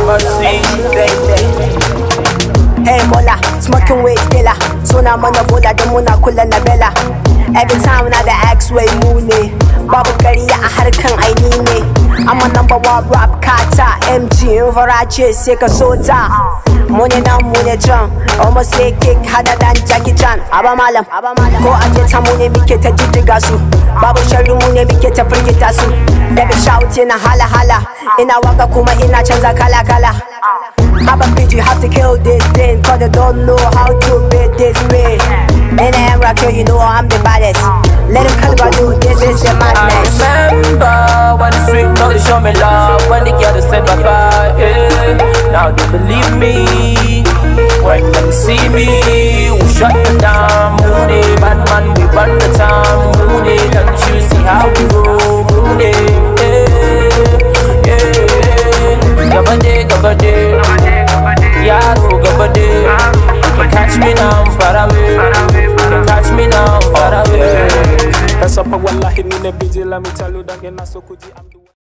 mercy, baby. Hey Mola, smoking weed killer. Suna mana boda da muna kula na bella. Every time na da axe way mu ne. Babu kariya a harkan aini ne. I'm a number one rap kata. MG in farace sai ka sota. Mune nan mune can. Almost say kick hada dan Jackie Chan. Aba malam, ko aje ta mune muke ta jijjiga su. Babu sharri mune muke ta firgita su. Baby shout ina hala hala. Ina waka kuma ina canza kala kala. Have a bitch, you have to kill this thing, cause they don't know how to beat this way. In the end, rock you know I'm the baddest. Let him caliber do this is a madness. I remember when the street know they show me love, when the girls said bye bye, yeah. Now they believe me, when they see me, we shut them down. Moody, bad man, we run the town. Moody, can't you see how we roll? Moody, yeah, yeah. Gabade, yaro gabade. You can catch me now, far away. You can catch me now, far away. Pesa pa wallahi nine busy, let me tell you that